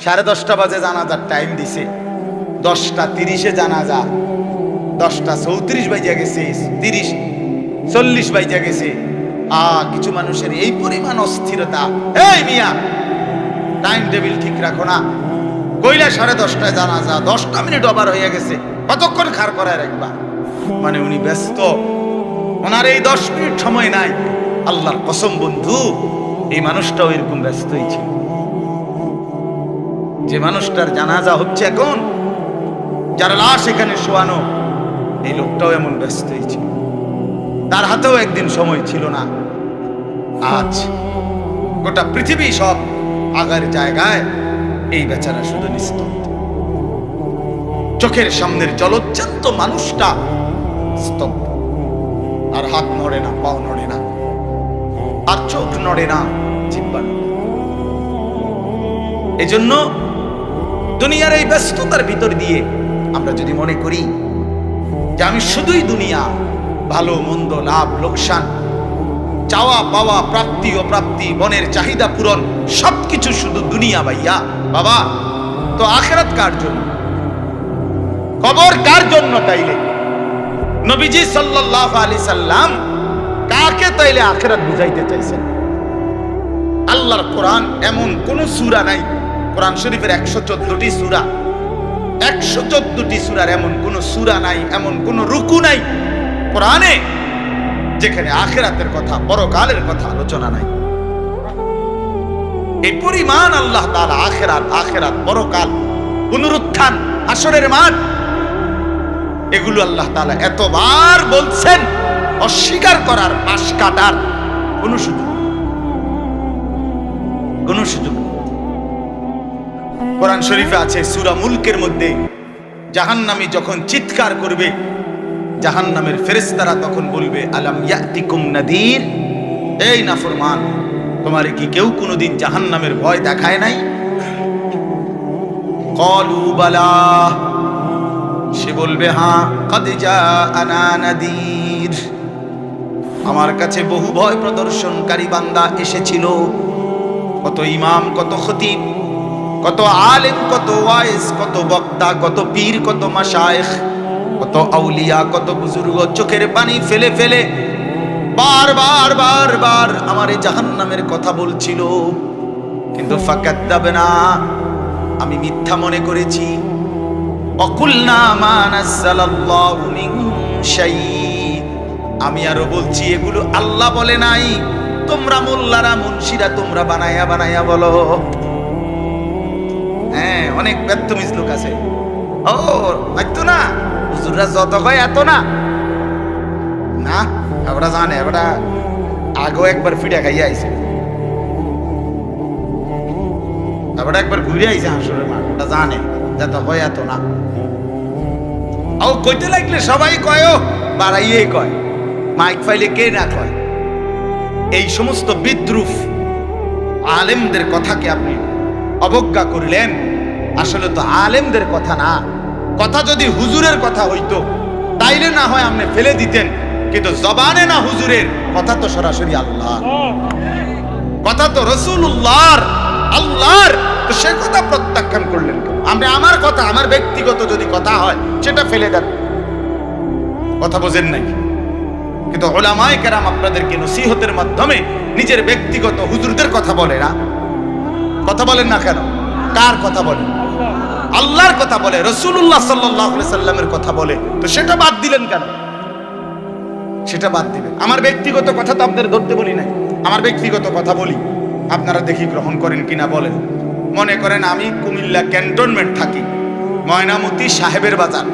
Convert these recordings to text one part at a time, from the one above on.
10:30 বাজে জানাজার টাইম দিছে, 10:30 জানাজা, 10:34 বাজে গেছে, 30:40 বাজে গেছে। কিছু মানুষের এই পরিমাণ অস্থিরতা। এই মিয়া, টাইম টেবিল ঠিক রাখো না, কইলা 10:30টায় জানাজা, 10টা মিনিট ওভার হয়ে গেছে, কতক্ষণ খাড় করায় রাখবা? মানে উনি ব্যস্ত, ওনার এই 10 মিনিট সময় নাই। আল্লাহর কসম বন্ধু, এই মানুষটাও এরকম ব্যস্তই ছিল। যে মানুষটার জানাজা হচ্ছে এখন, যার লাশ এখানে শোয়ানো, এই লোকটাও এমন ব্যস্তই ছিল। তার হাতেও একদিন সময় ছিল না। আজ গোটা পৃথিবী সব আগার জায়গায়, এই বেচারা শুধু নিস্তব্ধ। চোখের সামনের জলজ্জান্ত মানুষটা স্তব্ধ, আর হাত নড়ে না, পাও নড়ে না, আর চোখ নড়ে না, জিহ্বা নড়ে। এজন্য দুনিয়ার এই ব্যস্ততার ভিতর দিয়ে আমরা যদি মনে করি যে আমি শুধুই দুনিয়া, ভালো মন্দ, লাভ লোকসান, চাওয়া পাওয়া, প্রাপ্তি অপ্রাপ্তি, মনের চাহিদা পূরণ, সবকিছু শুধু দুনিয়া ভাইয়া, বাবা, তো আখিরাত কার জন্য? কবর কার জন্য? তাইলে নবীজি সাল্লাল্লাহু আলাইহি সাল্লাম কাকে তাইলে আখিরাত বুঝাইতে চাইছেন? আল্লাহর কোরআন এমন কোন সূরা নাই, কোরআন শরীফের 114টি সূরা, 114টি সূরার এমন কোন সূরা নাই, এমন কোন রুকু নাই কোরআনে যেখানে আখিরাতের কথা, পরকালের কথা আলোচনা নাই। এই পরিমাণ আল্লাহ তাআলা আখিরাত, পরকাল, পুনরুত্থান, হাসরের মাঠ, এগুলো আল্লাহ তাআলা এতবার বলছেন, অস্বীকার করার, পাশ কাটার কোন সুযোগ নেই। কোরআন শরীফে আছে সূরা মুলকের মধ্যে, জাহান্নামী যখন চিৎকার করবে, জাহান্নামের ফেরেশতারা তখন বলবে, আলাম ইয়াতিকুম নাদির, এই নাফরমান, তোমারে কি কেউ কোনোদিন জাহান্নামের ভয় দেখায় নাই? ক্বালু বালা, সে বলবে, হ্যাঁ, কাদ জাআনা নাদির, আমার কাছে বহু ভয় প্রদর্শনকারী বান্দা এসেছিল। কত ইমাম, কত খতিব, কত আলেম, কত ওয়াইজ, কত বক্তা, কত পীর, কত মাশায়েখ, কত আউলিয়া, কত বুজুর্গ চোখের পানি ফেলে ফেলে বারবার আমার এই জাহান্নামের কথা বলছিল, কিন্তু ফাকাদ্দাবনা, আমি মিথ্যা মনে করেছি। ওয়াকুলনা মা নাযালাল্লাহু মিন শাই, আমি আরো বলছি এগুলো আল্লাহ বলে নাই, তোমরা মোল্লারা, মুন্সিরা তোমরা বানায়া বলো। হ্যাঁ, অনেক ব্যর্থমিজ লোক আছে, ও হয়তো না, হুজুররা যত কয় এত না, না আমরা জানে, আমরা আগেও একবার ফিডা খাইয়া আইছে, আমরা একবার ঘুরে আইছে হাসরের মাঠ, ওটা জানে যত কয় এত না। ও কইতে লাগলে সবাই কয়, বাড়াইয়ে কয়, মাইক ফাইলে কে না কয়। এই সমস্ত বিদ্রুপ আলেমদের কথাকে আপনি অবজ্ঞা করলেন। আসলে তো আলেমদের কথা না, কথা যদি হুজুরের কথা হইতো তাইলে না হয় আপনি ফেলে দিতেন, কিন্তু জবানে না হুজুরের কথা, তো সরাসরি আল্লাহ, কথা তো রাসূলুল্লাহর, আল্লাহর, তো সে কথা প্রত্যাখ্যান করলেন কেন? আপনি আমার কথা, আমার ব্যক্তিগত যদি কথা হয় সেটা ফেলে দেন, কথা বোঝেন নাই। কিন্তু উলামায়ে কেরাম আপনাদেরকে নসিহতের মাধ্যমে নিজের ব্যক্তিগত হুজুরদের কথা বলে না, কথা বলেন না কেন? কার কথা বলে? আল্লাহর কথা বলে, রাসূলুল্লাহ সাল্লাল্লাহু আলাইহি সাল্লামের কথা বলে, তো সেটা বাদ দিলেন কেন? সেটা বাদ দিবেন। আমার ব্যক্তিগত কথা তো আপনাদের ধরতে বলি নাই, আমার ব্যক্তিগত কথা বলি, আপনারা দেখি গ্রহণ করেন কিনা বলেন। মনে করেন আমি কুমিল্লা ক্যান্টনমেন্ট থাকি, ময়নামতি সাহেবের বাজার,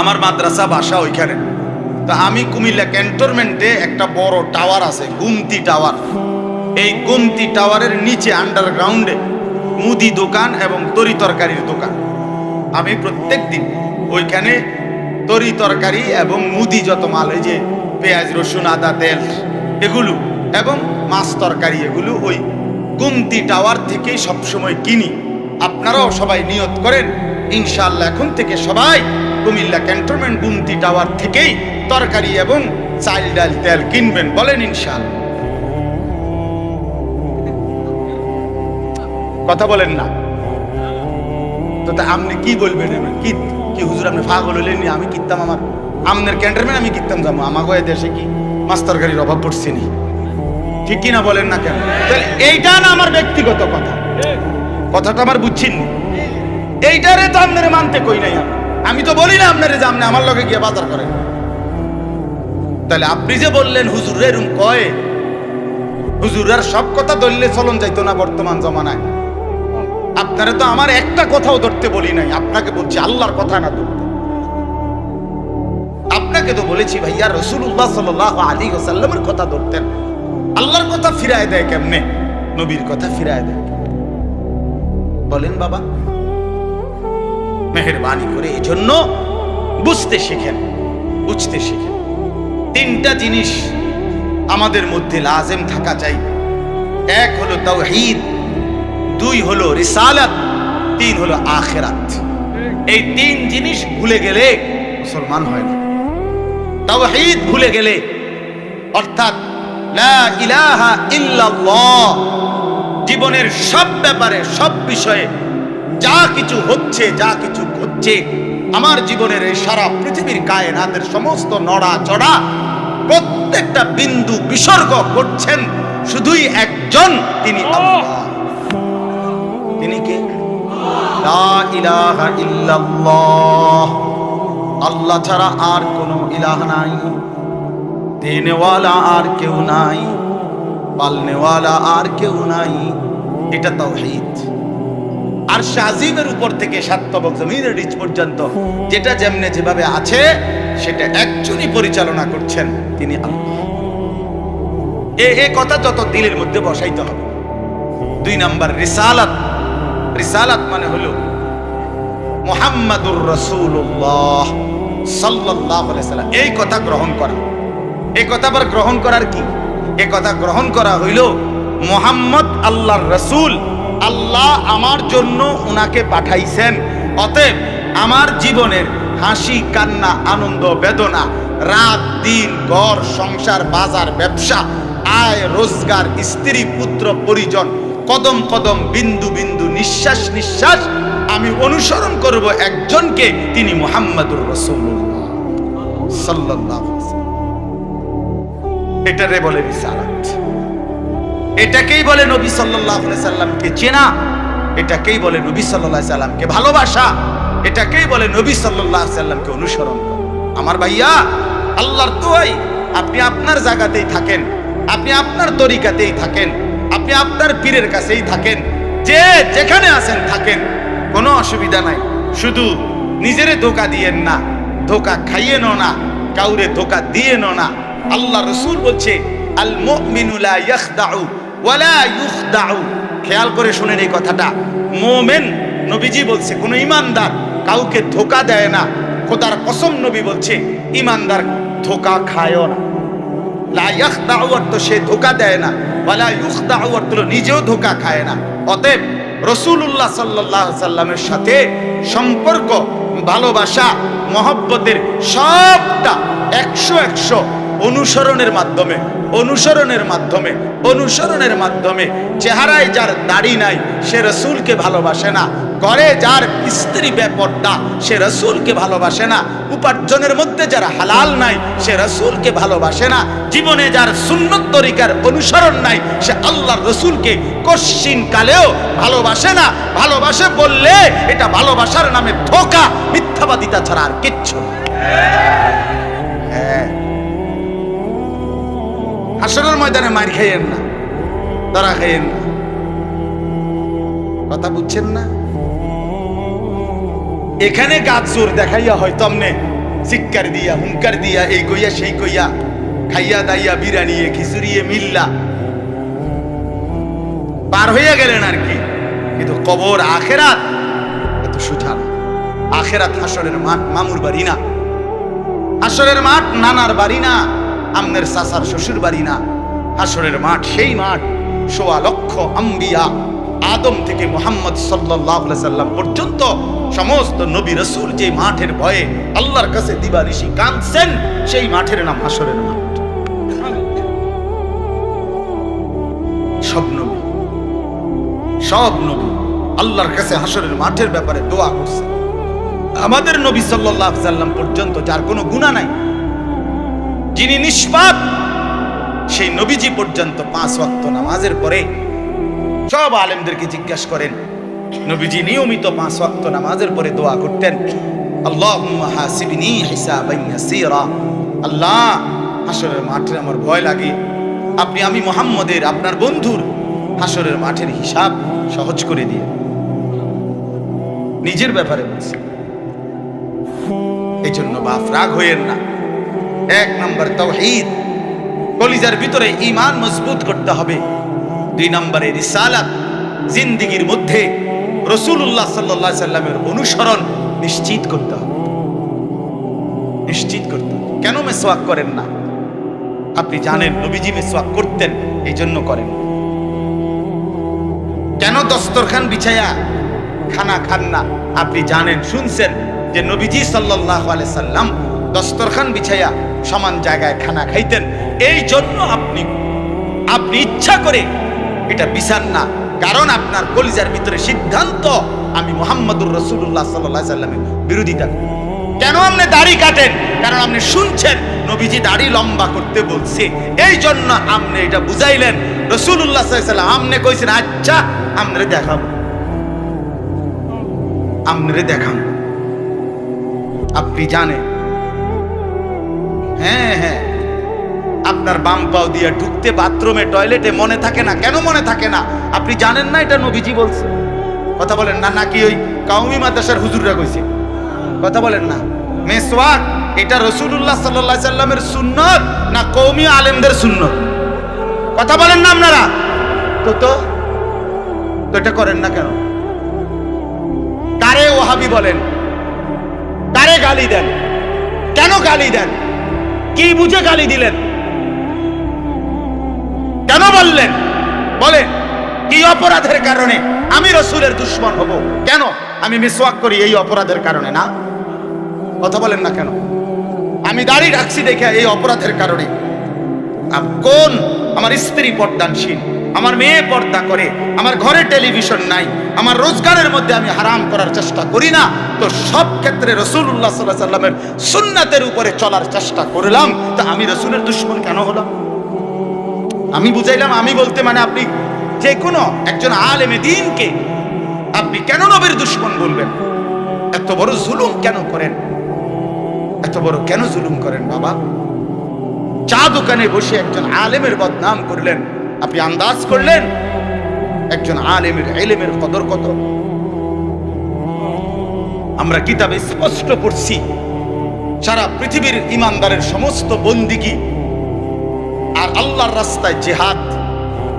আমার মাদ্রাসা বাসা ওইখানে। তো আমি কুমিল্লা ক্যান্টনমেন্টে একটা বড় টাওয়ার আছে, গুমতি টাওয়ার, এই গুমতি টাওয়ারের নিচে আন্ডারগ্রাউন্ডে মুদি দোকান এবং তরি তরকারির দোকান। আমি প্রত্যেক দিন ওইখানে তরি তরকারি এবং মুদি যত মাল, এই যে পেঁয়াজ, রসুন, আদা, তেল এগুলো এবং মাছ তরকারি, এগুলো ওই গুমতি টাওয়ার থেকেই সবসময় কিনি। আপনারাও সবাই নিয়ত করেন, ইনশাআল্লাহ এখন থেকে সবাই কুমিল্লা ক্যান্টনমেন্ট গুমতি টাওয়ার থেকেই তরকারি এবং চাল, ডাল, তেল কিনবেন, বলেন ইনশাআল্লাহ। কথা বলেন না তো। তা আপনি কি বলবেন? কি কি হুজুর আপনি পাগল হইলেন? আমি কিতাম আমার আমনের ক্যান্টারম্যান আমি কিতাম যাবো? আমাকে দেশে কি মাস্টার গাড়ির অভাব পড়ছে নি? ঠিক কিনা বলেন না কেন? এইটা না আমার ব্যক্তিগত কথা, কথাটা আমার বুঝছেন নি? এইটারে তো আপনারে মানতে কই নাই। আমি তো বলি না আপনারে যে আপনি আমার লগে গিয়ে বাজার করেন। তাহলে আপনি যে বললেন হুজুর এরকম কয়, হুজুরার সব কথা ধরলে চলন যাইতো না বর্তমান জমানায়। আপনারা তো আমার একটা কথাও ধরতে বলি নাই, আপনাকে বলছি আল্লাহর কথা না ধরতে। আপনাকে তো বলেছি ভাইয়া রাসূলুল্লাহ সাল্লাল্লাহু আলাইহি ওয়াসাল্লামের কথা ধরতেন। আল্লাহর কথা ফিরায় দেয় কেমনে? নবীর কথা ফিরায় দেয় বলেন বাবা। মেহেরবানি করে এজন্য বুঝতে শিখেন, বুঝতে শিখেন। তিনটা জিনিস আমাদের মধ্যে লাজেম থাকা চাই। এক হলো তাওহীদ, দুই হলো রিসালাত, তিন হলো আখিরাত। এই তিন জিনিস ভুলে গেলে মুসলমান হয় না। তাওহীদ ভুলে গেলে অর্থাৎ লা ইলাহা ইল্লাল্লাহ, জীবনের সব ব্যাপারে সব বিষয়ে যা কিছু হচ্ছে যা কিছু ঘটছে আমার জীবনের এই সারা পৃথিবীর কায়নাতের সমস্ত নড়া চড়া প্রত্যেকটা বিন্দু বিসর্গ করছেন শুধুই একজন, তিনি আল্লাহ। তিনি কে? লা ইলাহা ইল্লাল্লাহ, আল্লাহ ছাড়া আর কোনো ইলাহ নাই, দেনেওয়ালা আর কেউ নাই, পালনেওয়ালা আর কেউ নাই। এটা তাওহীদ। আর শাজিমের উপর থেকে সাতবক জমিনের নিচ পর্যন্ত যেটা যেমনে যেভাবে আছে সেটা একজনই পরিচালনা করছেন, তিনি আল্লাহ। এই কথা যত দিলের মধ্যে বসাইতে হবে। দুই নাম্বার রিসালাত। রিসালাত মানে হলো মুহাম্মাদুর রাসূলুল্লাহ সাল্লাল্লাহু আলাইহি সাল্লাম, এই কথা গ্রহণ করা। এই কথা আবার গ্রহণ করার কি? এই কথা গ্রহণ করা হইল মুহাম্মদ আল্লাহর রাসূল, আল্লাহ আমার জন্য উনাকে পাঠাইছেন। অতএব আমার জীবনের হাসি কান্না আনন্দ বেদনা, রাত দিন, ঘর সংসার বাজার ব্যবসা, আয় রোজগার, স্ত্রী পুত্র পরিজন, কদম কদম বিন্দু বিন্দু নিঃশ্বাস নিঃশ্বাস আমি অনুসরণ করব একজনকে, তিনি মুহাম্মাদুর রাসূলুল্লাহ সাল্লাল্লাহু আলাইহি ওয়াসাল্লাম। এটারে বলে রিসালাত। এটাকেই বলে নবী সাল্লাল্লাহু আলাইহি সাল্লামকে চেনা, এটাকেই বলে নবী সাল্লাল্লাহু আলাইহি সাল্লামকে ভালোবাসা, এটাকেই বলে নবী সাল্লাল্লাহু আলাইহি সাল্লামকে অনুসরণ করা। আমার ভাইয়া, আল্লাহর দোয়াই আপনি আপনার জায়গাতেই থাকেন, আপনি আপনার তরিকাতেই থাকেন, আপনি আপনার পীরের কাছেই থাকেন, যে যেখানে আছেন থাকেন, কোনো অসুবিধা নাই। শুধু নিজেরে ধোঁকা দিয়েন না, ধোঁকা খাইয়েনও না, কাউরে ধোঁকা দিয়েনও না। আল্লাহ রাসূল বলছে আল মুমিনু লা ইয়াখদাউ ওয়ালা ইউখদাউ। খেয়াল করে শুনেন এই কথাটা। মুমিন, নবীজি বলছে, কোন ইমানদার কাউকে ধোঁকা দেয় না। খোদার কসম নবী বলছে ইমানদার ধোঁকা খায়ও না। লা ইয়াখদাউ অর্থ সে ধোঁকা দেয় না, ওয়ালা ইউখদাউ অর্থ নিজেও ধোঁকা খায় না। অতএব রাসূলুল্লাহ সাল্লাল্লাহু আলাইহি সাল্লামের সাথে সম্পর্ক, ভালোবাসা, মহব্বতের সবটা 100 অনুসরণের মাধ্যমে, অনুসরণের মাধ্যমে, অনুসরণের মাধ্যমে। চেহারায় যার দাড়ি নাই সে রাসূলকে ভালোবাসে না, ঘরে যার স্ত্রী বেপরদা সে রাসূলকে ভালোবাসে না, উপার্জনের মধ্যে যার হালাল নাই সে রাসূলকে ভালোবাসে না, জীবনে যার সুন্নত তরিকার অনুসরণ নাই সে আল্লাহর রাসূলকে কশিন কালেও ভালোবাসে না। ভালোবাসে বললে এটা ভালোবাসার নামে ধোঁকা, মিথ্যাবাদিতা ছাড়া আর কিচ্ছু না। হ্যাঁ, হাসরের ময়দানে মার খাইয়েন না, ধরা খাইয়েন না। কথা বুঝছেন না? এখানে গাছ জোর দেখাইয়া হয়তো আমনে চিৎকার দিয়া হুঙ্কার দিয়া এই কইয়া সেই কইয়া খাইয়া দাইয়া বিরানিয়ে খিচুড়িয়ে মিল্লা পার হইয়া গেলেন আর কি। কিন্তু কবর আখেরাত এত সুঠাম। আখেরাত হাসরের মাঠ মামুর বাড়ি না, হাসরের মাঠ নানার বাড়ি না, আমনের চাচার শ্বশুর বাড়ি না। হাসরের মাঠ সেই মাঠ ১৬ লক্ষ আম্বিয়া, আদম থেকে মুহাম্মদ সাল্লাল্লাহু আলাইহি সাল্লাম পর্যন্ত সমস্ত নবী রাসূল যে মাঠের ভয়ে আল্লাহর কাছে দিবানিশি কাঁদছেন, সেই মাঠের নাম হাসরের মাঠ। সব নবী, সব নবী আল্লাহর কাছে হাসরের মাঠের ব্যাপারে দোয়া করছে। আমাদের নবী সাল্লাল্লাহু আলাইহি সাল্লাম পর্যন্ত যার কোনো গুনাহ নাই, যিনি নিষ্পাপ, সেই নবীজি পর্যন্ত 5 ওয়াক্ত নামাজের পরে সব আলেমদেরকে জিজ্ঞাসা করেন, নবীজি নিয়মিত 5 ওয়াক্ত নামাজের পরে দোয়া করতেন, আল্লাহুম্মা হাসিবনি হিসাবান ইয়াসীরা, আল্লাহ হাসরের মাঠে আমার ভয় লাগে, আপনি আমি মুহাম্মদের আপনার বন্ধুর হাসরের মাঠের হিসাব সহজ করে দিয়ে। নিজের ব্যাপারে বলছি। এই জন্য বাপ রাগ হইয়েন না। 1 নম্বর তাওহীদ, কলিজার ভিতরে ঈমান মজবুত করতে হবে। 2 নম্বরে রিসালাত, জিন্দেগীর মধ্যে রাসূলুল্লাহ সাল্লাল্লাহু আলাইহি সাল্লামের অনুসরণ নিশ্চিত করতে হবে। নিশ্চিত করতে হবে। কেন মিসওয়াক করেন না? আপনি জানেন নবীজি মিসওয়াক করতেন, এই জন্য করেন। কেন দস্তরখান বিছায়া খানা খান না? আপনি জানেন, শুনছেন যে নবীজি সাল্লাল্লাহু আলাইহি সাল্লাম দস্তরখান বিছায়া সমান জায়গায় খানা খাইতেন, এই জন্য আপনি ইচ্ছা করে এটা বিছান না। কারণ আপনার কলিজার ভিতরে সিদ্ধান্ত, আমি মুহাম্মদুর রাসূলুল্লাহ সাল্লাল্লাহু আলাইহি সাল্লামের বিরোধিতা। কেন আপনি দাড়ি কাটেন? কারণ আপনি শুনছেন নবীজি দাড়ি লম্বা করতে বলছে, এই জন্য আপনি এটা বুঝাইলেন। রাসূলুল্লাহ সাল্লাল্লাহু আলাইহি সাল্লাম আপনি কইছেন, আচ্ছা আমরে দেখাবো, আমরে দেখাম। আপনি জানেন, হ্যাঁ হ্যাঁ, আপনার বাম পাও দিয়ে ঢুকতে বাথরুমে টয়লেটে মনে থাকে না। কেন মনে থাকে না? আপনি জানেন না এটা নবীজি বলছে। কথা বলেন না, নাকি ওই কাউমি মাদ্রাসার হুজুররা কইছে? কথা বলেন না। মিসওয়াক এটা রাসূলুল্লাহ সাল্লাল্লাহু আলাইহি সাল্লামের সুন্নাত না কওমি আলেমদের সুন্নাত? কথা বলেন না আপনারা। তো এটা করেন না কেন? কারে ওয়াহাবি বলেন? কারে গালি দেন? কেন গালি দেন? কি বুঝে গালি দিলেন? কেন বললেন? বলেন কি অপরাধের কারণে আমি রাসূলের দুশমন হব? কেন? আমি মিসওয়াক করি এই অপরাধের কারণে না? কথা বলেন না কেন? আমি দাড়ি রাখছি দেখে এই অপরাধের কারণে? কোন আমার স্ত্রী পর্দানশীল, আমার মেয়ে পর্দা করে, আমার ঘরে টেলিভিশন নাই, আমার রোজগারের মধ্যে আমি হারাম করার চেষ্টা করি না, তো সব ক্ষেত্রে রাসূলুল্লাহ সাল্লাল্লাহু আলাইহি সাল্লামের সুন্নাতের উপরে চলার চেষ্টা করলাম, তা আমি রাসূলের দুশমন কেন হলাম? আমি বুঝাইলাম, আমি বলতে মানে আপনি যে কোনো একজন আলেমে দ্বীনকে আপনি কেন নবীর দুশমন বলবেন? এত বড় জুলুম কেন করেন? এত বড় কেন জুলুম করেন বাবা? চা দোকানে বসে একজন আলেমের বদনাম করলেন, আপনি আন্দাজ করলেন একজন আলেমের ইলমের কদর কত? আমরা কিতাবে স্পষ্ট পড়ছি, সারা পৃথিবীর ইমানদারের সমস্ত বন্দিগি আর আল্লাহর রাস্তায় জিহাদ,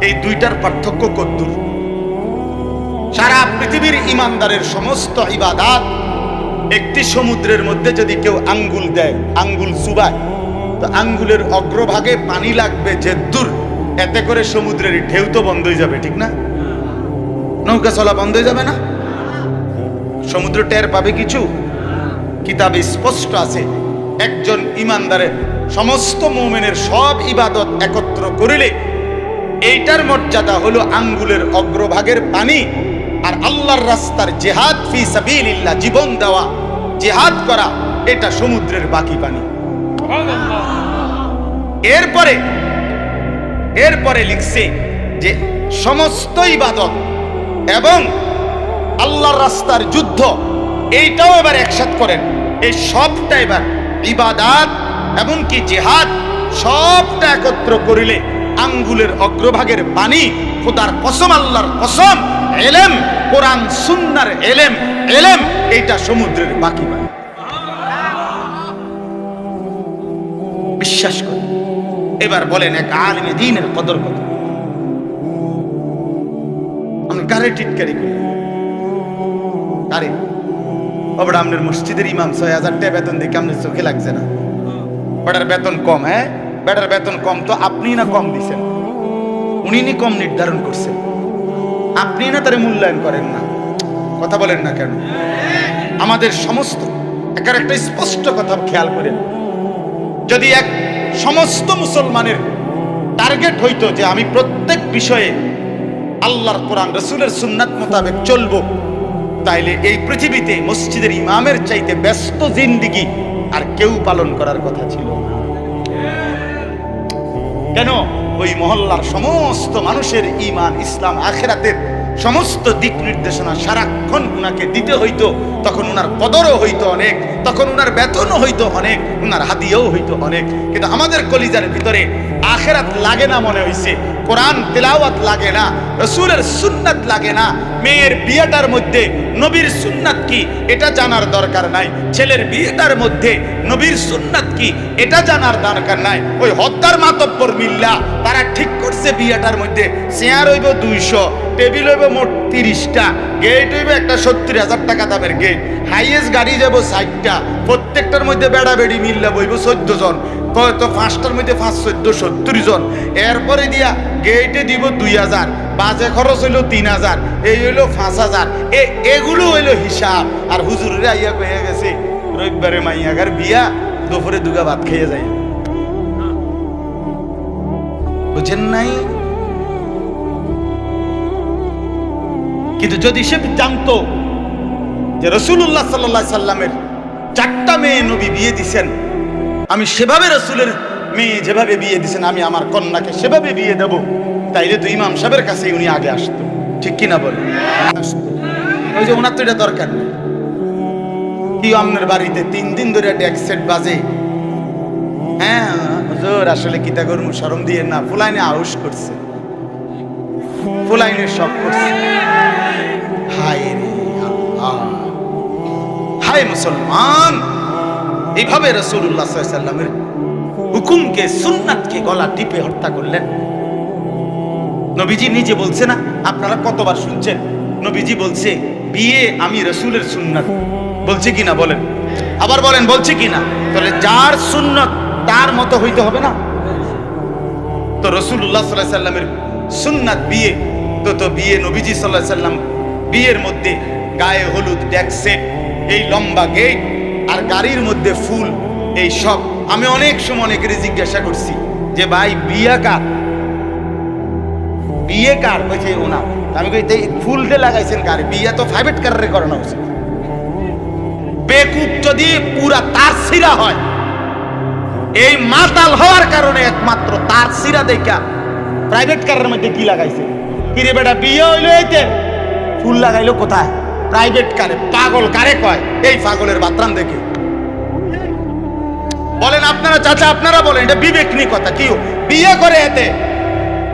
এই দুইটার পার্থক্য কদ্দুর? সারা পৃথিবীর ইমানদারের সমস্ত ইবাদাত, একটি সমুদ্রের মধ্যে যদি কেউ আঙ্গুল দেয়, আঙ্গুল চুবায়, তো আঙ্গুলের অগ্রভাগে পানি লাগবে যে দূর, এতে করে সমুদ্রের ঢেউ তো বন্ধ হয়ে যাবে, ঠিক না? নৌকা চলা বন্ধ হয়ে যাবে না? সমুদ্র টের পাবে কিছু? কিতাবে স্পষ্ট আছে, একজন ইমানদারের সমস্ত মুমিনের সব ইবাদত একত্র করিলে এইটার মর্যাদা হলো আঙ্গুলের অগ্রভাগের পানি। আর আল্লাহর রাস্তার জিহাদ ফি সাবিলিল্লাহ, জীবন দেওয়া, জিহাদ করা, এটা সমুদ্রের বাকি পানি। এরপরে লিখছে যে সমস্ত ইবাদত এবং আল্লাহর রাস্তার যুদ্ধ, এইটাও এবার একসাথে করেন। এই সবটা এবার ইবাদত এমনকি জিহাদ সবটা একত্র করিলে আঙ্গুলের অগ্রভাগের পানি, খোদার কসম, আল্লাহর কসম, ইলম, কোরআন সুন্নাহর ইলম, এইটা সমুদ্রের বাকি পানি। বিশ্বাস করি। এবার বলেন এক আলেমে দ্বীনের কদর কত? আমি কারে টিটকারি করি? কারে? ওবড়া আপনার মসজিদের ইমাম ৬০০০ টাকা বেতন দিয়ে কেমন চোখে লাগছে না? বেটার বেতন কম। হ্যাঁ, বেটার বেতন কম তো আপনি না কম দিছেন? উনি নি কম নির্ধারণ করছেন, আপনি না তারে মূল্যায়ন করেন না। কথা বলেন না কেন? আমাদের সমস্ত একটা স্পষ্ট কথা খেয়াল করেন, যদি এক সমস্ত মুসলমানের টার্গেট হইতো যে আমি প্রত্যেক বিষয়ে আল্লাহর কোরআন রসুলের সুন্নাত মোতাবেক চলবো, তাইলে এই পৃথিবীতে মসজিদের ইমামের চাইতে ব্যস্ত জিন্দিগি আর কেউ পালন করার কথা ছিল না। কেন? ওই মহল্লার সমস্ত মানুষের ঈমান, ইসলাম, আখিরাতের সমস্ত দিক নির্দেশনা সারাক্ষণ উনাকে দিতে হইতো। তখন উনার কদরও হইতো অনেক, তখন উনার বেতনও হইতো অনেক, উনার হাদিয়াও হইতো অনেক। কিন্তু আমাদের কলিজার ভিতরে আখিরাত লাগে না মনে হইছে, কোরআন তেলাওয়াত লাগে না, রাসূলের সুন্নাত লাগে না। মেয়ের বিয়েটার মধ্যে নবীর সুন্নাত কি এটা জানার দরকার নাই, ছেলের বিয়েটার মধ্যে নবীর সুন্নাত কি এটা জানার দরকার নাই। ওই হদ্দার মাতব্বর মিল্লা তারা ঠিক করছে বিয়েটার মধ্যে চেয়ার হইব 200, টেবিল হইব মোট 30টা, গেট হইব একটা 70,000 টাকা দামের গেট, হাইয়েস্ট গাড়ি যাব 60টা, প্রত্যেকটার মধ্যে বেড়া বেড়ি মিল্লা বইব 14 জন, তো 5টার মধ্যে 5 14 70 জন। এরপরে দিয়া গেটে দিব 2000, বাজে খরচ হইল 3000, এই হইলো 5000। এগুলো হইলো হিসাব। আর হুজুরের আইয়া কয়ে গেছে রবিবারে মাইয়াগার বিয়া, দুপুরে দুগা ভাত খেয়ে যায়। বুঝেন নাই? কিন্তু যদি সে জানতো যে রাসূলুল্লাহ সাল্লাল্লাহু আলাইহি সাল্লামের 4টা মেয়ে নবী বিয়ে দিছেন, আমি সেভাবে রাসূলের মেয়ে যেভাবে বিয়ে দিছেন আমি আমার কন্যাকে সেভাবে বিয়ে দেব, তাইলে তো ইমাম সাহেবের কাছে উনি আগে আসতো। ঠিক কিনা বলেন? ওই যে ওনার তো এটা দরকার নেই। কি আপনার বাড়িতে 3 দিন ধরে ডেক সেট বাজে, হ্যাঁ হুজুর আসলে কিতা করব, শরম দিয়ে না, ফুলাইনে আউশ করছে, ফুলাইনে সব করছে। হায় রে আল্লাহ, হায় মুসলমান, এইভাবে রাসূলুল্লাহ সাল্লাল্লাহু আলাইহি সাল্লামের হুকুমকে, সুন্নাতকে গলা টিপে হত্যা করলেন। নবীজি নিজে বলছে না, আপনারা কতবার শুনছেন, নবীজি বলছে বিয়ে আমি রাসূলের সুন্নাত, বলছে কিনা বলেন? আবার বলেন বলছে কিনা? তাহলে যার সুন্নাত তার মতো হইতে হবে না? তো রাসূলুল্লাহ সাল্লাল্লাহু আলাইহি সাল্লামের সুন্নাত বিয়ে, তো বিয়ে নবীজি সাল্লাল্লাহু আলাইহি সাল্লাম বিয়ের মধ্যে গায়ে হলুদ, ডেক সেট, এই লম্বা গেট আর গাড়ির মধ্যে ফুল, এই সব। আমি অনেক সময় অনেকেরই জিজ্ঞাসা করছি যে ভাই বিয়ে কার, বিয়ে কার? বলছে ওনার। আমি কই ফুলটা লাগাইছেন কার? বিয়ে তো প্রাইভেট কারে করানো উচিত। বেকুব যদি পুরা তার সিরা হয়, এই মাতাল হওয়ার কারণে একমাত্র তার সিরা দেখা প্রাইভেট কারের মধ্যে কি লাগাইছে। কিরে বেটা বিয়ে হইলো, এইতে ফুল লাগাইলো কোথায়? প্রাইভেট কারে। পাগল কারে কয়? এই পাগলের বাতরাম দেখে। বলেন আপনারা চাচা, আপনারা বলেন এটা বিবেক নিয়ে কথা। কি বিয়ে করে এতে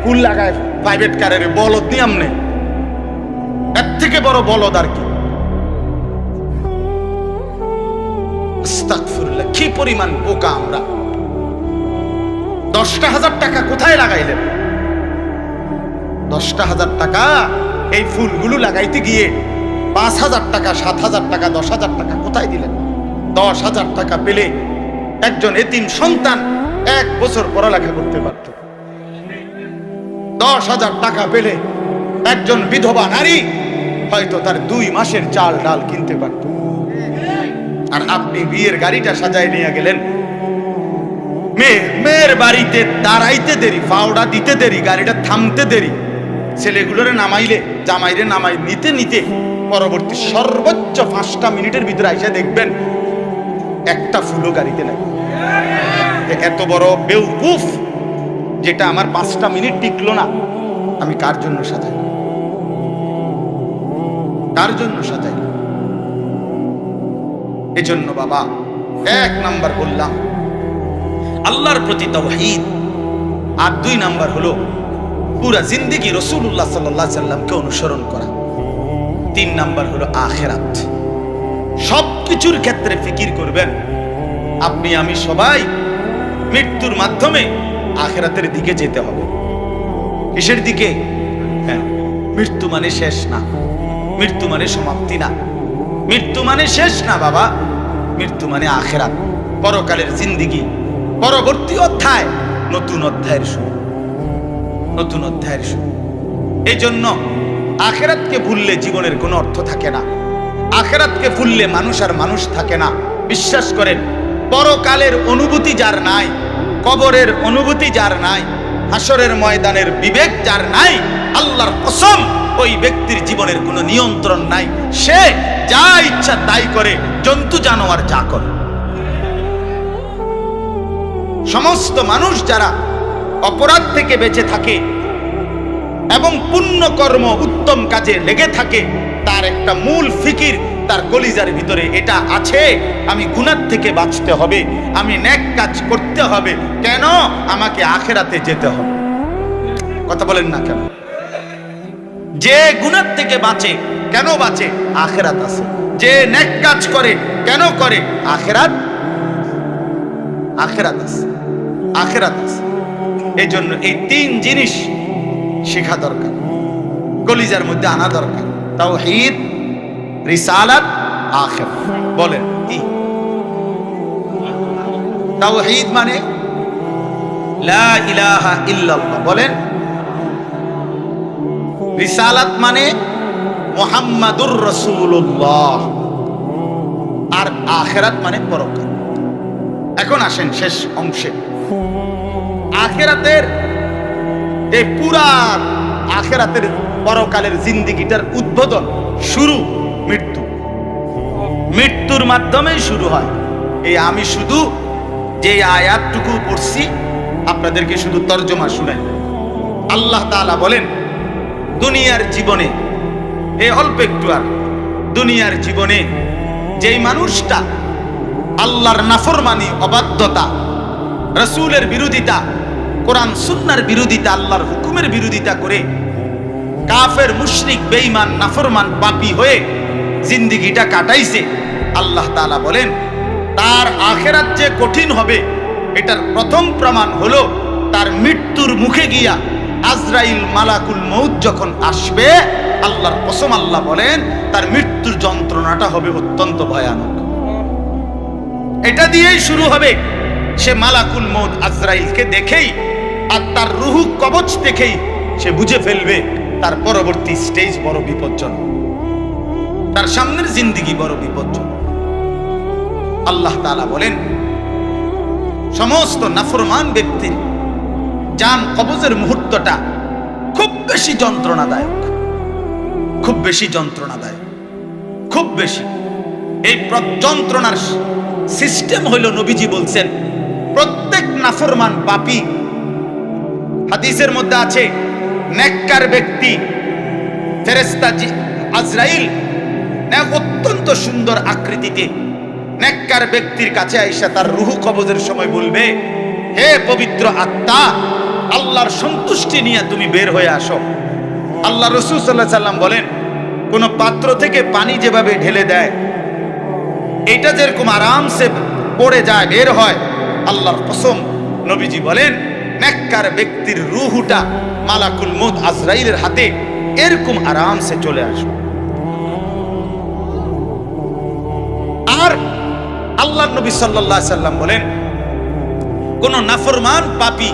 ফুল লাগায় প্রাইভেট কারের? বলদ নি আমনে, এর থেকে বড় বলদ আর কি? আস্তাগফিরুল্লাহ, কি পরিমাণ বোকা আমরা। 10,000 টাকা কোথায় লাগাইলেন? 10,000 টাকা এই ফুলগুলো লাগাইতে গিয়ে 5,000 টাকা, 7,000 টাকা, 10,000 টাকা কোথায় দিলেন? 10,000 টাকা পেলে একজন এতিম সন্তান 1 বছর পড়ালেখা করতে পারত। 10,000 টাকা পেলে একজন বিধবা নারী হয়তো তার 2 মাসের চাল ডাল কিনতে পারত। আর আপনি বিয়ের গাড়িটা সাজায় নিয়ে গেলেন, মেয়ের বাড়িতে দাঁড়াইতে দেরি, পাউডা দিতে দেরি, গাড়িটা থামতে দেরি, ছেলেগুলোরে নামাইলে জামাইরে নামাই নিতে নিতে পরবর্তী সর্বোচ্চ 5টা মিনিটের ভিতরে আইসা দেখবেন একটা ফুলও গাড়িতে নাই। এত বড় বেউকুফ যেটা আমার 5টা মিনিট টিকলো না, আমি কার জন্য সাজাই? কার জন্য সাজাই? এজন্য বাবা 1 নাম্বার বললাম আল্লাহর প্রতি তাওহীদ, আর 2 নাম্বার হলো পুরা জিন্দেগি রাসূলুল্লাহ সাল্লাল্লাহু আলাইহি সাল্লামকে অনুসরণ করা। 3 নাম্বার হলো আখিরাত। সবকিছুর ক্ষেত্রে ফিকির করবেন। আপনি আমি সবাই মৃত্যুর মাধ্যমে আখিরাতের দিকে যেতে হবে। কিসের দিকে? হ্যাঁ, মৃত্যু মানে শেষ না, মৃত্যু মানে সমাপ্তি না, মৃত্যু মানে শেষ না বাবা। মৃত্যু মানে আখিরাত, পরকালের জিন্দেগি, পরবর্তী অধ্যায়, নতুন অধ্যায়ের শুরু, নতুন অধ্যায়ের শুরু। এই জন্য আখিরাতকে ভুললে জীবনের কোনো অর্থ থাকে না। আখিরাতকে ভুললে মানুষ আর মানুষ থাকে না। বিশ্বাস করেন, পরকালের অনুভূতি যার নাই, কবরের অনুভূতি যার নাই, হাসরের ময়দানের বিবেক যার নাই, আল্লাহর কসম ওই ব্যক্তির জীবনের কোনো নিয়ন্ত্রণ নাই। সে যা ইচ্ছা তাই করে, জন্তু জানোয়ার যা করে। সমস্ত মানুষ যারা অপরাধ থেকে বেঁচে থাকে এবং পুণ্য কর্ম উত্তম কাজে লেগে থাকে, তার একটা মূল ফিকির তার কলিজার ভিতরে এটা আছে, আমি গুনাহ থেকে বাঁচতে হবে, আমি নেক কাজ করতে হবে। কেন? আমাকে আখিরাতে যেতে হবে। কথা বলেন না কেন? যে গুনাহ থেকে বাঁচে, কেন বাঁচে? আখিরাত আছে। যে নেক কাজ করে, কেন করে? আখিরাত আছে, আখিরাত আছে। এই জন্য এই তিন জিনিস শেখা দরকার, কলিজার মধ্যে আনা দরকার। তাওহীদ, রিসালাত, আখিরাত। বলেন কি? তাওহীদ মানে লা ইলাহা ইল্লাল্লাহ। বলেন। রিসালাত মানে মুহাম্মাদুর রাসূলুল্লাহ। আর আখিরাত মানে পরকাল। এখন আসেন শেষ অংশে। আখিরাতের এই পুরা আখিরাতের পরকালের জিন্দেগিটার উদ্বোধন, শুরু মৃত্যু। মৃত্যুর মাধ্যমেই শুরু হয়। এই আমি শুধু যে আয়াতটুকু পড়ছি আপনাদেরকে শুধু তর্জমা শুনেন। আল্লাহ তাআলা বলেন, দুনিয়ার জীবনে, এই অল্প একটু আর দুনিয়ার জীবনে যেই মানুষটা আল্লাহর নাফরমানি, অবাধ্যতা, রাসূলের বিরোধিতা, কোরআন সুন্নাহর বিরোধিতা, আল্লাহর হুকুমের বিরোধিতা করে কাফের, মুশরিক, বেঈমান, নাফরমান, পাপী হয়ে জিন্দেগিটা কাটাইছে, আল্লাহ তাআলা বলেন তার আখিরাত যে কঠিন হবে এটার প্রথম প্রমাণ হলো তার মৃত্যুর মুখে গিয়া আজরাইল, মালাকুল মউত যখন আসবে, আল্লাহর কসম আল্লাহ বলেন তার মৃত্যুর যন্ত্রণাটা হবে অত্যন্ত ভয়ানক। এটা দিয়েই শুরু হবে। সে মালাকুল মউত আজরাইলকে দেখেই আর তার রুহু কবচ দেখেই সে বুঝে ফেলবে তার পরবর্তী স্টেজ বড় বিপজ্জনক, তার সামনের জিন্দেগি বড় বিপজ্জনক। আল্লাহ তাআলা বলেন সমস্ত নাফরমান ব্যক্তির জান কবজের মুহূর্তটা খুব বেশি যন্ত্রণাদায়ক, খুব বেশি যন্ত্রণাদায়ক, খুব বেশি। এই যন্ত্রণার সিস্টেম হইল, নবীজি বলছেন প্রত্যেক নাফরমান পাপী, হাদিসের মধ্যে আছে নেককার ব্যক্তি ফেরেশতা আজরাইল অত্যন্ত সুন্দর আকৃতিতে নেককার ব্যক্তির কাছে আইসা তার রুহু কবজের সময় বলবে, হে পবিত্র আত্মা, আল্লাহর সন্তুষ্টি নিয়ে তুমি বের হয়ে আসো। আল্লাহ রাসূল সাল্লাল্লাহু আলাইহি সাল্লাম বলেন কোন পাত্র থেকে পানি যেভাবে ঢেলে দেয়, এটা যেরকম আরামসে পড়ে যায়, বের হয়, আল্লাহর কসম নবীজি বলেন নেককার ব্যক্তির রূহুটা মালাকুল মউত আজরাইলের হাতে এরকম আরামসে চলে আসবে। আর আল্লাহর নবী সাল্লাল্লাহু আলাইহি সাল্লাম বলেন কোন নাফরমান পাপী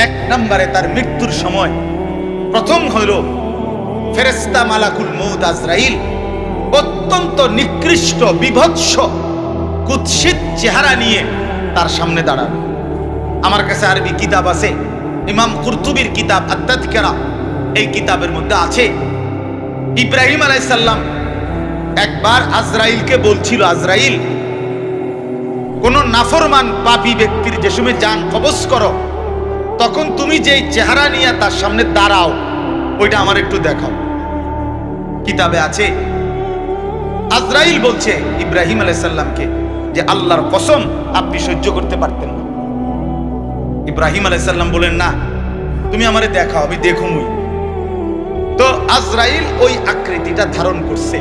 এক নম্বরে তার মৃত্যুর সময় প্রথম হলো ফেরেশতা মালাকুল মউত আজরাইল অত্যন্ত নিকৃষ্ট, বিভৎস, কুৎসিত চেহারা নিয়ে তার সামনে দাঁড়াবে। আমার কাছে আরবি কিতাব আছে, ইমাম কুরতুবির কিতাব আত-তাযকিরা, এই কিতাবের মধ্যে আছে ইব্রাহিম আলাইহিস সালাম একবার আজরাইলকে বলছিল, আজরাইল কোন নাফরমান পাপী ব্যক্তির যে সময় জান কবজ করো তখন তুমি যেই চেহারা নিয়ে তার সামনে দাঁড়াও ওইটা আমার একটু দেখাও। কিতাবে আছে আজরাইল বলছে ইব্রাহিম আলাইহিস সালামকে যে আল্লাহর কসম আপনি সহ্য করতে পারতেন না। ইব্রাহিম আলাইহিস সালাম বলেন না, তুমি আমারে দেখাও, আমি দেখুমই। তো আজরাইল ওই আকৃতিটা ধারণ করছে।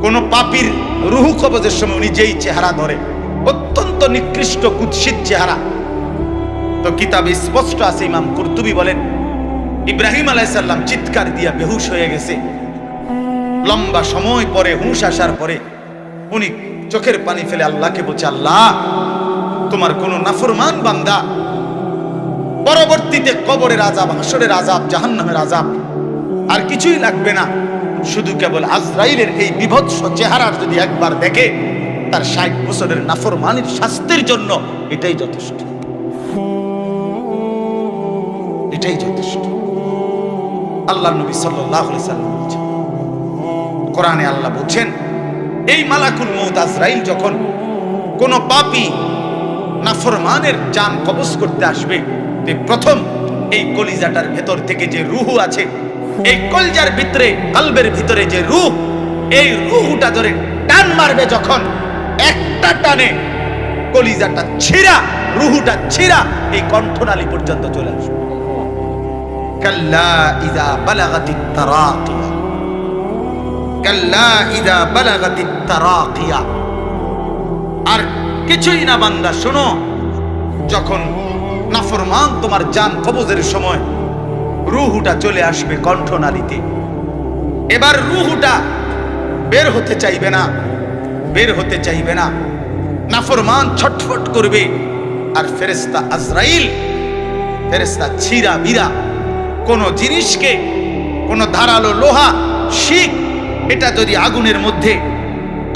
কোন পাপীর রুহু কবজের সময় উনি যেই চেহারা ধরে, অত্যন্ত নিকৃষ্ট, কুৎসিত চেহারা। তো কিতাবে স্পষ্ট আছে, ইমাম কুরতুবী বলেন ইব্রাহিম আলাইহিস সালাম চিৎকার দিয়া বেহুশ হয়ে গেছে। লম্বা সময় পরে হুঁশ আসার পরে উনি চোখের পানি ফেলে আল্লাহকে বলছে, আল্লাহ তোমার কোন নাফরমান বান্দা পরবর্তীতে কবরের আযাব, হাসরের আযাব, জাহান্নামের আযাব আর কিছুই লাগবে না, শুধু কেবল আজরাইলের এই বিভৎস চেহারার যদি একবার দেখে তার 60 বছরের নাফরমানির শাস্তির জন্য এটাই যথেষ্ট। এটাই যথেষ্ট। আল্লাহ নবী সাল্লাল্লাহু আলাইহি সাল্লাম বলেছেন, কোরআনে আল্লাহ বলছেন, এই মালাকুল মউত আজরাইল যখন কোন পাপী নাফরমানের জান কবজ করতে আসবে, তো প্রথম এই কলিজাটার ভেতর থেকে যে রূহ আছে, এই কলজার ভিতরে, কলবের ভিতরে যে রূহ, এই রূহটা ধরে টান মারবে যখন, একটা টানে কলিজাটা ছিঁড়া, রূহটা ছিঁড়া এই কণ্ঠনালী পর্যন্ত চলে আসবে। কাল্লা ইযা বালাগাতিত তারাকিয়া, কাল্লা ইযা বালাগাতিত তারাকিয়া। আর কিছুই না বান্দা, শোনো, যখন নাফরমান তোমার জান কবজের সময় রূহটা চলে আসবে কণ্ঠনালীতে, এবার রূহটা বের হতে চাইবে না, বের হতে চাইবে না, নাফরমান ছটফট করবে। আর ফেরেশতা আজরাইল, ফেরেশতা ছিঁড়া বিরা কোন জিনিসকে, কোন ধারালো লোহা, শিক, এটা যদি আগুনের মধ্যে,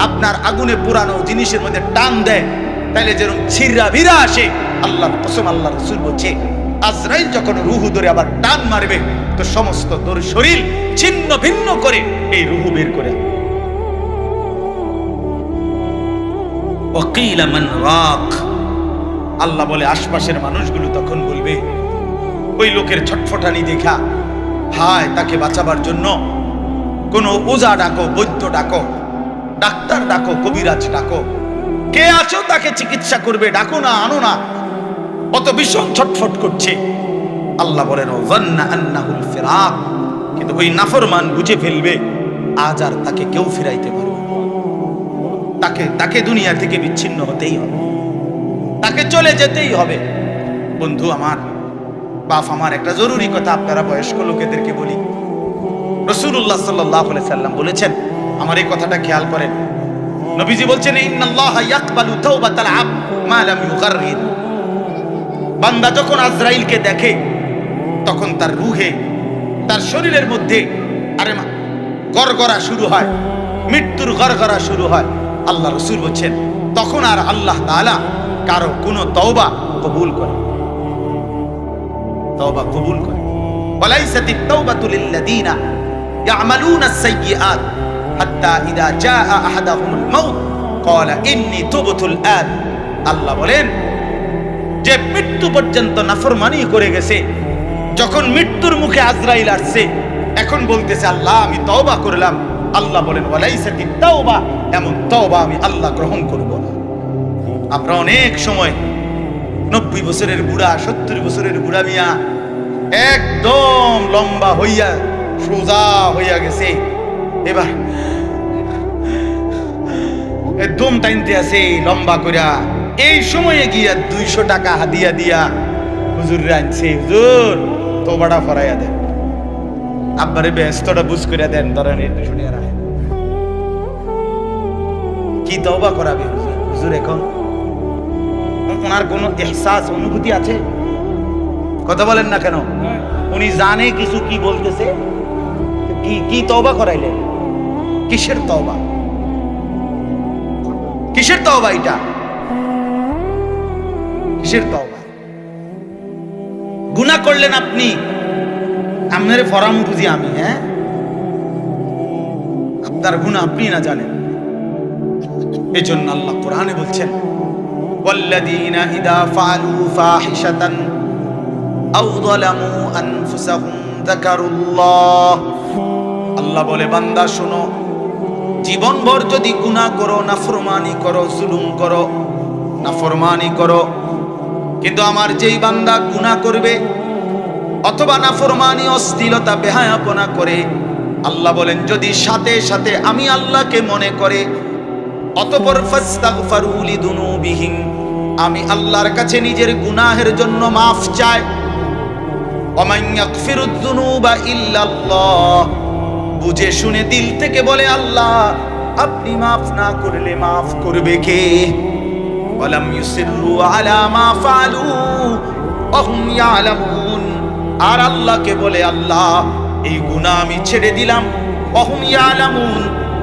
আপনার আগুনে পুরানো জিনিসের মধ্যে টান দেয়, তাহলে যেরকম ছিঁড়া বিরা আসে, আল্লাহর কসম, আল্লাহ রাসূল বলছে, আজরাইল যখন রূহ ধরে আবার টান মারবে, তো সমস্ত তোর শরীর ছিন্ন ভিন্ন করে এই রূহ বের করে। ওয়াকিলা মান রাক, আল্লাহ বলে আশপাশের মানুষগুলো তখন বলবে, ওই লোকের ছটফটানি দেখা, হায়, তাকে বাঁচাবার জন্য কোন ওজা ডাকো, বৈদ্য ডাকো, ডাক্তার ডাকো, কবিরাজ ডাকো, কে আছো তাকে চিকিৎসা করবে, ডাকো না, আনো না, কত ভীষণ ছটফট করছে। আল্লাহ বলেন, ওয়ান্না আন্নাহুল ফিরাক, কিন্তু ওই নাফরমান বুঝে ফেলবে আজ আর তাকে কেউ ফিরাইতে পারবে না, তাকে দুনিয়া থেকে বিচ্ছিন্ন হতেই হবে, তাকে চলে যেতেই হবে। বন্ধু আমার, বাপ আমার, একটা জরুরি কথা আপনারা বয়স্ক লোকেদেরকে বলি। রাসূলুল্লাহ সাল্লাল্লাহু আলাইহি সাল্লাম বলেছেন, আমার এই কথাটা খেয়াল করেন, নবীজি বলছেন, ইন্নাল্লাহা ইয়াকবালু তাওবাতাল আবদ মা লাম ইউগাররির। বান্দা যখন আজরাইলকে দেখে, তখন তার রূহে, তার শরীরের মধ্যে আরে গড়গড়া শুরু হয়, মৃত্যুর গড়গড়া শুরু হয়। আল্লাহ রাসূল বলছেন, তখন আর আল্লাহ তাআলা কারো কোনো তওবা কবুল করে, তওবা কবুল করে। ওয়ালাইসাতিত তাওবাতু লিল্লাযিনা ইয়ামালুনা আস-সাইয়্যাত হাত্তা ইযা জাআ আহাদাহুমুল মাউত ক্বালা ইন্নী তুবতুল আন। আল্লাহ বলেন, যে মৃত্যু পর্যন্ত নাফরমানি করে গেছে, যখন মৃত্যুর মুখে আজরাইল আসছে, এখন বলতেছে, আল্লাহ আমি তওবা করলাম। আল্লাহ বলেন, ওয়ালাইসাতিত তাওবা, এমন তওবা আমি আল্লাহ গ্রহণ করব না। আমরা অনেক সময় 90 বছরের বুড়া, 70 বছরের বুড়া মিয়া একদম লম্বা হইয়া, সোজা হইয়া গেছে, এবার একদম টাইনতে আছে লম্বা কইরা, এই সময়ে গিয়া 200 টাকা হাদিয়া দিয়া হুজুর আনছে, হুজুর তওবাটা ফরাইয়া দেন, আব্বারে বেহেশতটা বুঝ কইরা দেন, ধরেন এই 200 টাকা রাখেন। কি তওবা করাবে হুজুর? হুজুর এখন ওনার কোনো ইহসাস, অনুভূতি আছে? কথা বলেন না কেন? উনি জানে কিছু কি বলতেছে, কি তওবা করাইলেন? কিসের তওবা? কিসের তওবা এটা? কিসের তওবা? গুনাহ করলেন আপনি, আপনারে ফরাম বুঝি আমি, হ্যাঁ, আপনার গুনাহ আপনি না জানেন। এই জন্য আল্লাহ কোরআনে বলছেন, ওয়াল্লাযীনা ইযা ফাআলু ফাহিশাতান আও যালামু আনফুসাহুম যাকারুল্লাহ। আল্লাহ বলে, বান্দা শোনো, জীবনভর যদি গুনাহ করো, নাফরমানি করো, জুলুম করো, নাফরমানি করো, কিন্তু আমার যেই বান্দা গুনাহ করবে অথবা নাফরমানি, অশ্লীলতা, বেহায়াপনা করে, আল্লাহ বলেন যদি সাথে সাথে আমি আল্লাহকে মনে করে, অতঃপর ফাস্তাগফারু লিযুনুবিহিম, আমি আল্লাহর কাছে নিজের গুনাহের জন্য মাফ চাই। ওয়া মান ইয়াগফিরুয যুনুবা ইল্লাল্লাহ, বুঝে শুনে দিল থেকে বলে, আল্লাহ আপনি মাফ না করলে মাফ করবে কে? ওয়ালাম ইউসিররু আলা মা ফাআলু ওয়া হুম ইয়ালামুন, আর আল্লাহকে বলে, আল্লাহ এই গুনাহ আমি ছেড়ে দিলাম, ওয়া হুম ইয়ালামুন,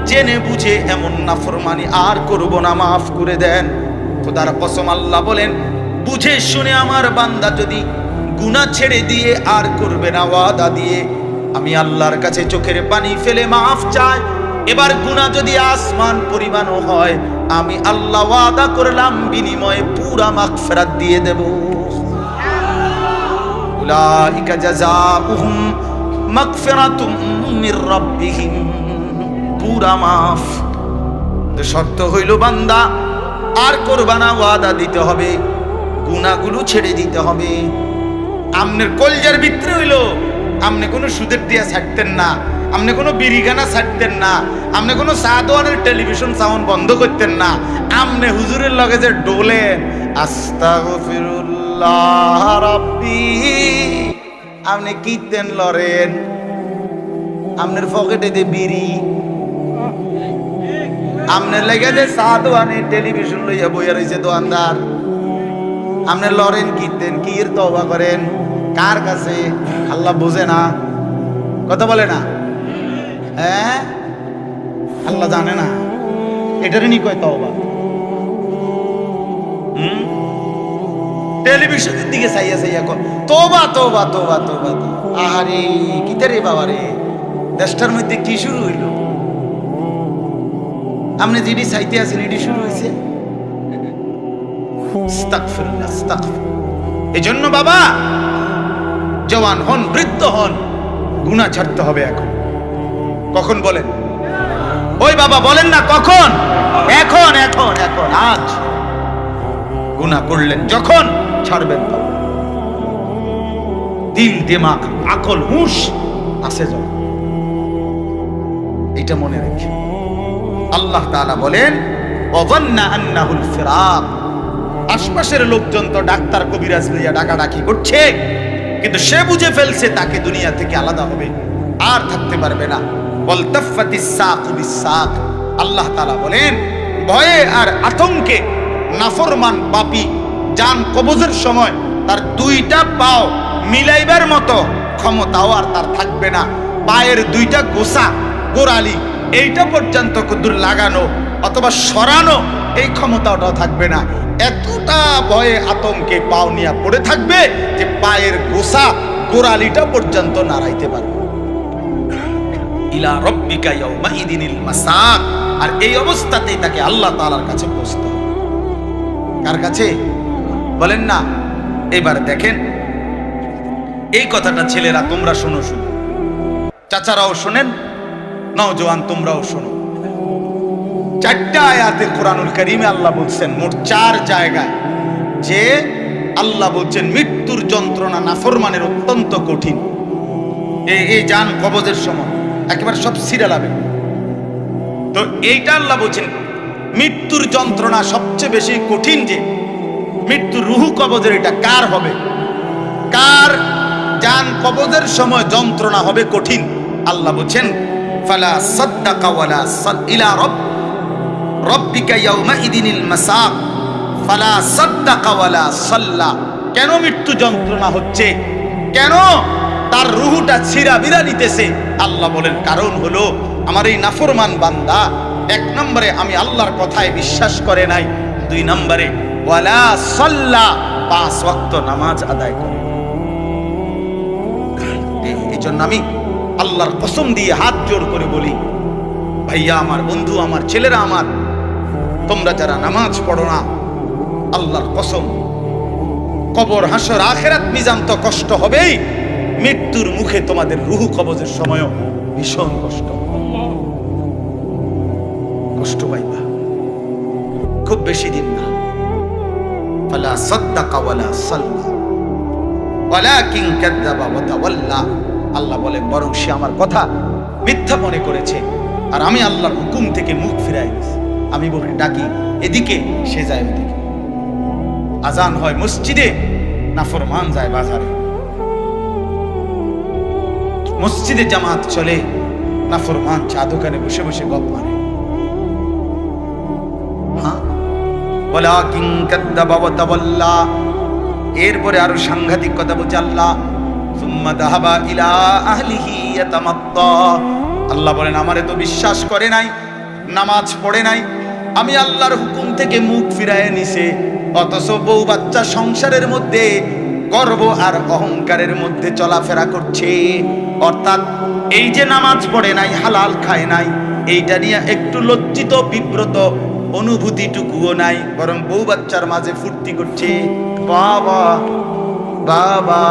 জেনে বুঝে এমন নাফরমানি আর করব না, মাফ করে দেন। খোদার কসম, আল্লাহ বলেন, বুঝে শুনে আমার বান্দা যদি গুনাহ ছেড়ে দিয়ে আর করবে না ওয়াদা দিয়ে আমি আল্লাহর কাছে চোখের পানি ফেলে মাফ চাই। এবার গুনাহ যদি আসমান পরিমাণও হয় আমি আল্লাহ ওয়াদা করলাম বিনিময়ে পুরা মাগফিরাত দিয়ে দেব। উলাইকা জাযাউহুম মাগফিরাতুম মির রাব্বিহিম, পুরা মাফ। তো শর্ত হইল বান্দা আর করবা না, ওয়াদা দিতে হবে, গুনাহগুলো ছেড়ে দিতে হবে। আমনের কলজার ভিতরে হইল আমনে কোনো সুদের দিয়া ছাড়তেন না, আমনে কোনো বিড়িখানা ছাড়তেন না, আমনে কোনো সাদওয়ানের টেলিভিশন সাউন্ড বন্ধ করতেন না, আমনে হুজুরের লগে যে ডোলেন আস্তাগফিরুল্লাহ রাব্বি, আমনে কীর্তন লরেন, আমনের পকেটে যে বিড়ি, আমনের লেগে যে সাদওয়ানের টেলিভিশন লইয়া বইয়া রইছে দোকানদার, আমনে লরেন কীর্তন, কি এর তওবা করেন কার কাছে? আল্লাহ বোঝে না? কথা বলে না? হ্যাঁ, আল্লাহ জানে না? এটারই নি কয় তওবা। টেলিভিশনের দিকে চাইয়া চাইয়া কর তওবা তওবা তওবা তওবা। আরে কিতে রে বাবা রে, দেশটার মধ্যে কি শুরু হইল? আপনি যেটি চাইতে আছেন এটি শুরু হয়েছে। আস্তাগফিরুল্লাহ, আস্তাগফিরুল্লাহ। এজন্য বাবা জওয়ান হন, বৃদ্ধ হন, গুনাহ ছাড়তে হবে এখন। কখন বলেন? ওই বাবা বলেন না কখন? এখন এখন এখন, আজ। গুনাহ করলেন যখন ছাড়বেন তখন। দিল দিমাগ আকল হুঁশ আছে যখন, এটা মনে রেখে। আল্লাহ তাআলা বলেন ওয়াযান্না আন্নাহুল ফিরাক, আশপাশের লোকজন তো ডাক্তার কবিরাজ লইয়া ডাকাডাকি করছে, কিন্তু সে বুঝে ফেলছে তাকে দুনিয়া থেকে আলাদা হবে, আর থাকতে পারবে না। ওয়ালতাফাতিস সাকু বিসাক, আল্লাহ তাআলা বলেন ভয়ে আর আতঙ্কে নাফরমান পাপী জান কবজের সময় তার দুইটা পাও মিলাইবার মতো ক্ষমতাও আর তার থাকবে না। পায়ের দুইটা গোছা গোড়ালি এইটা পর্যন্ত কুদুর লাগানো অথবা সরানো এই ক্ষমতাটাও থাকবে না। এতটা ভয়ে আতঙ্কে পাও নিয়ে পড়ে থাকবে যে পায়ের গোছা গোড়ালিটা পর্যন্ত নাড়াইতে পারবে। ইলা রাব্বিকা ইয়াউমাইদিনিল মাসাক, আর এই অবস্থাতেই তাকে আল্লাহ তাআলার কাছে পৌঁছতে হবে। কার কাছে বলেন না? এবার দেখেন এই কথাটা ছেলেরা তোমরা শোনো, শুনো, চাচারাও শোনেন, নওজোয়ান তোমরাও শোনো। চারটা আয়াতে কোরআনুল কারীমে আল্লাহ বলছেন, মোট 4 জায়গায়, যে আল্লাহ বলছেন মৃত্যুর যন্ত্রণা নাফরমানের অত্যন্ত কঠিন। এই জান কবজের সময় একেবারে সব সিরালাবে। তো এইটা আল্লাহ বলছেন মৃত্যুর যন্ত্রণা সবচেয়ে বেশি কঠিন। যে মৃত্যুর রুহু কবজের এটা কার হবে, কার জান কবজের সময় যন্ত্রণা হবে কঠিন? আল্লাহ বলছেন ফালা সাদ্দাকা ওয়ালা ইলা রাব্বিকা ইয়াউমাইদিনিল মাসাক ফালা সাদ্দাকা ওয়ালা সাল্লা। কেন মৃত্যু যন্ত্রণা হচ্ছে? কেন তার রুহুটা ছিঁড়া বিড়া নিতেছে? আল্লাহ বলেন কারণ হলো আমার এই নাফরমান বান্দা 1 নম্বরে আমি আল্লাহর কথায় বিশ্বাস করে নাই, 2 নম্বরে ওয়ালা সাল্লা 5 ওয়াক্ত নামাজ আদায় করে। এই জন্য আমি আল্লাহর কসম দিয়ে হাত জোড় করে বলি, ভাইয়া আমার, বন্ধু আমার, ছেলেরা আমার, তোমরা যারা নামাজ পড়ো না, আল্লাহর কসম কবর হাসর আখিরাত মিজান তো কষ্ট হবেই, মৃত্যুর মুখে তোমাদের রুহু কবজের সময়ও ভীষণ কষ্ট, কষ্ট পাইবা। খুব বেশি দিন না। ফালা সাদ্দাকা ওয়ালা সাল্লা ওয়ালাকিন কাযাবা ওয়া তাওয়াল্লা। আল্লাহ বলেন বরং সে আমার কথা মিথ্যা মনে করেছে, আর আমি আল্লাহর হুকুম থেকে মুখ ফিরাই দিয়েছি। আমি বলি ডাকি এদিকে, সে যায় ওদিকে। আজান হয় মসজিদে, নাফরমান যায় বাজারে। মসজিদে জামাত চলে, নাফরমান চা দোকানে বসে বসে গপ মারে। হ্যাঁ, ওয়ালাকিন কাযাবা ওয়া তাওয়াল্লা। এরপরে আরো সাংঘাতিক কথা বলছে আল্লাহ, সুম্মা যাহাবা ইলা আহলিহি ইয়াতামাত্তা। আল্লাহ বলেন আমারে তো বিশ্বাস করে নাই, নামাজ পড়ে নাই, আমি আল্লাহর হুকুম থেকে মুখ ফিরায় নিছে, অথচ বউ বাচ্চা সংসারের মধ্যে গর্ব আর অহংকারের মধ্যে চলাফেরা করছে। অর্থাৎ এই যে নামাজ পড়ে নাই, হালাল খায় নাই, এইটা নিয়ে একটু লজ্জিত বিব্রত অনুভূতিটুকুও নাই, বরং বউ বাচ্চার মাঝে ফুর্তি করছে, বাবা বাবা।